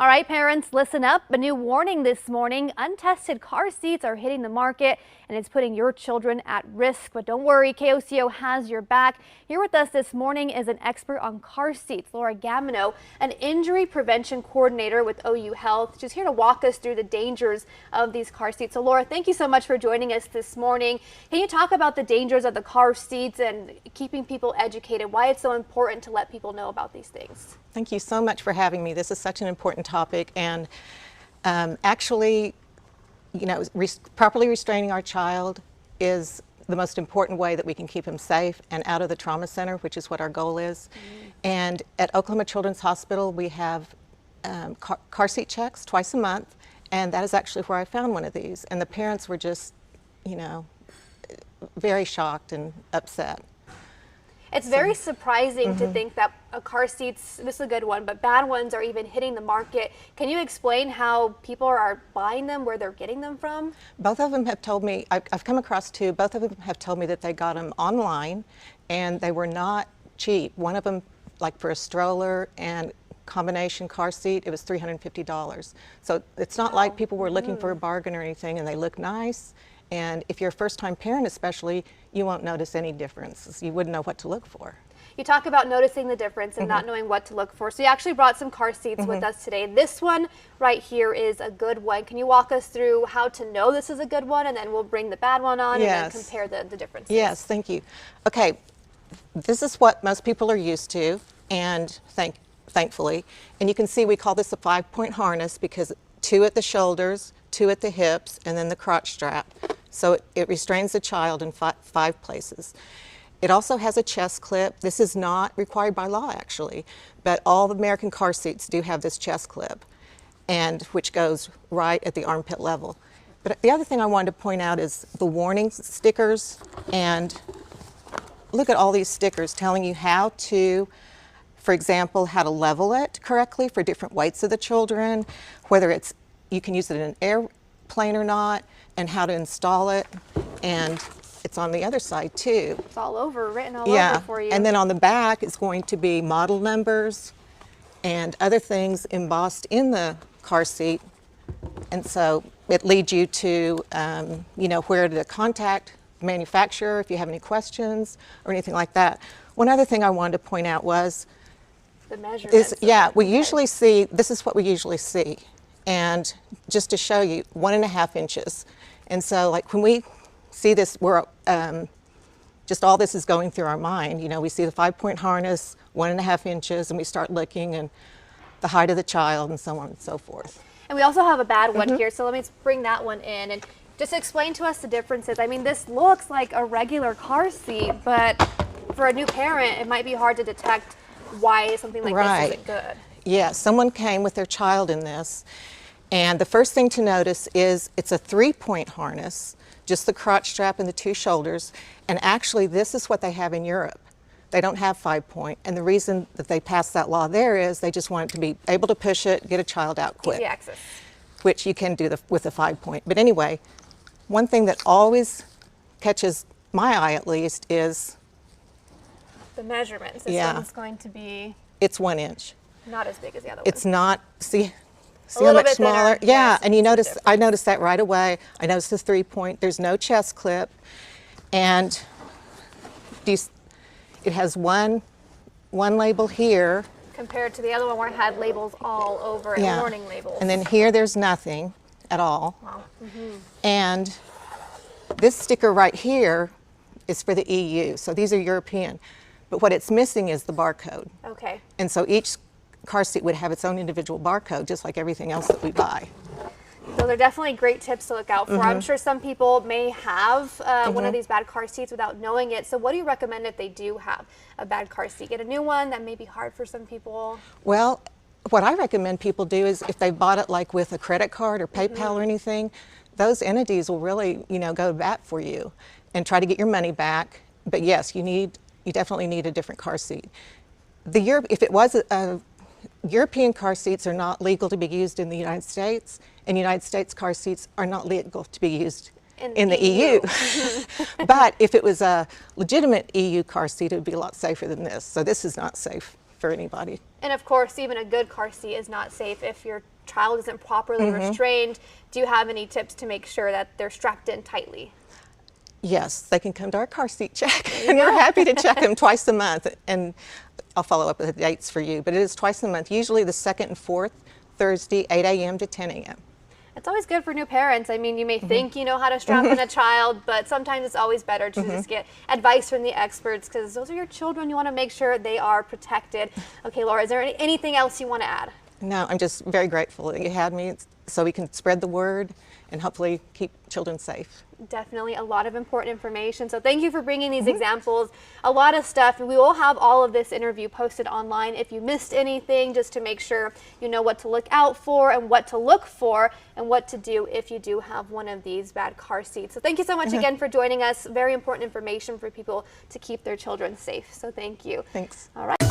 All right, parents, listen up. A new warning this morning. Untested car seats are hitting the market and it's putting your children at risk. But don't worry, KOCO has your back. Here with us this morning is an expert on car seats, Laura Gamino, an injury prevention coordinator with OU Health. She's here to walk us through the dangers of these car seats. So Laura, thank you so much for joining us this morning. Can you talk about the dangers of the car seats and keeping people educated, why it's so important to let people know about these things? Thank you so much for having me. This is such an important topic, and actually, you know, properly restraining our child is the most important way that we can keep him safe and out of the trauma center, which is what our goal is. And at Oklahoma Children's Hospital, we have car seat checks twice a month, and that is actually where I found one of these. And the parents were just, you know, very shocked and upset. It's very surprising to think that car seats, this is a good one, but bad ones are even hitting the market. Can you explain how people are buying them, where they're getting them from? Both of them have told me, I've come across two, both of them have told me that they got them online and they were not cheap. One of them, like for a stroller and combination car seat, it was $350. So it's not like people were looking for a bargain or anything, and they look nice. And if you're a first-time parent especially, you won't notice any difference. You wouldn't know what to look for. You talk about noticing the difference and not knowing what to look for. So you actually brought some car seats with us today. This one right here is a good one. Can you walk us through how to know this is a good one, and then we'll bring the bad one on and then compare the differences? Yes, thank you. Okay, this is what most people are used to, and thankfully. And you can see we call this a 5-point harness because 2 at the shoulders, 2 at the hips, and then the crotch strap. So it restrains the child in 5 places. It also has a chest clip. This is not required by law, actually, but all the American car seats do have this chest clip, and which goes right at the armpit level. But the other thing I wanted to point out is the warning stickers, and look at all these stickers telling you how to, for example, how to level it correctly for different weights of the children, whether it's you can use it in an airplane or not, and how to install it. And it's on the other side too. It's all over, written all over for you. And then on the back is going to be model numbers and other things embossed in the car seat. And so it leads you to, you know, where to contact the manufacturer if you have any questions or anything like that. One other thing I wanted to point out was the measurements. We usually see, this is what we usually see. And just to show you, 1.5 inches. And so like when we see this, we're, just all this is going through our mind. You know, we see the 5-point harness, 1.5 inches, and we start looking and the height of the child and so on and so forth. And we also have a bad one here, so let me bring that one in and just explain to us the differences. I mean, this looks like a regular car seat, but for a new parent, it might be hard to detect why something like this isn't good. Yeah, someone came with their child in this, and the first thing to notice is it's a 3-point harness, just the crotch strap and the 2 shoulders, and actually this is what they have in Europe. They don't have 5-point, and the reason that they passed that law there is they just want it to be able to push it, get a child out quick. Easy access. Which you can do with the 5-point. But anyway, one thing that always catches my eye at least is the measurements. This one's going to be... It's 1 inch. Not as big as the other one. It's not, see how much smaller? Yeah, and you notice, I noticed that right away. I noticed the 3-point, there's no chest clip, and it has one label here. Compared to the other one where it had labels all over and warning labels. And then here there's nothing at all. Wow. And this sticker right here is for the EU, so these are European. But what it's missing is the barcode. Okay. And so each car seat would have its own individual barcode, just like everything else that we buy. So they're definitely great tips to look out for. I'm sure some people may have one of these bad car seats without knowing it. So what do you recommend if they do have a bad car seat? Get a new one. That may be hard for some people. Well, what I recommend people do is if they bought it like with a credit card or PayPal or anything, those entities will really, you know, go to bat for you and try to get your money back. But yes, you definitely need a different car seat. If it was European car seats are not legal to be used in the United States, and United States car seats are not legal to be used in the EU. But if it was a legitimate EU car seat, it would be a lot safer than this. So this is not safe for anybody. And of course, even a good car seat is not safe if your child isn't properly restrained. Do you have any tips to make sure that they're strapped in tightly? Yes, they can come to our car seat check, and we're happy to check them twice a month. And I'll follow up with the dates for you, but it is twice a month, usually the second and fourth Thursday, 8 a.m. to 10 a.m. It's always good for new parents. I mean, you may think you know how to strap in a child, but sometimes it's always better to just get advice from the experts, because those are your children. You want to make sure they are protected. Okay, Laura, is there anything else you want to add? No, I'm just very grateful that you had me so we can spread the word and hopefully keep children safe. Definitely a lot of important information. So thank you for bringing these examples. A lot of stuff. We will have all of this interview posted online if you missed anything, just to make sure you know what to look out for and what to look for and what to do if you do have one of these bad car seats. So thank you so much again for joining us. Very important information for people to keep their children safe. So thank you. Thanks. All right.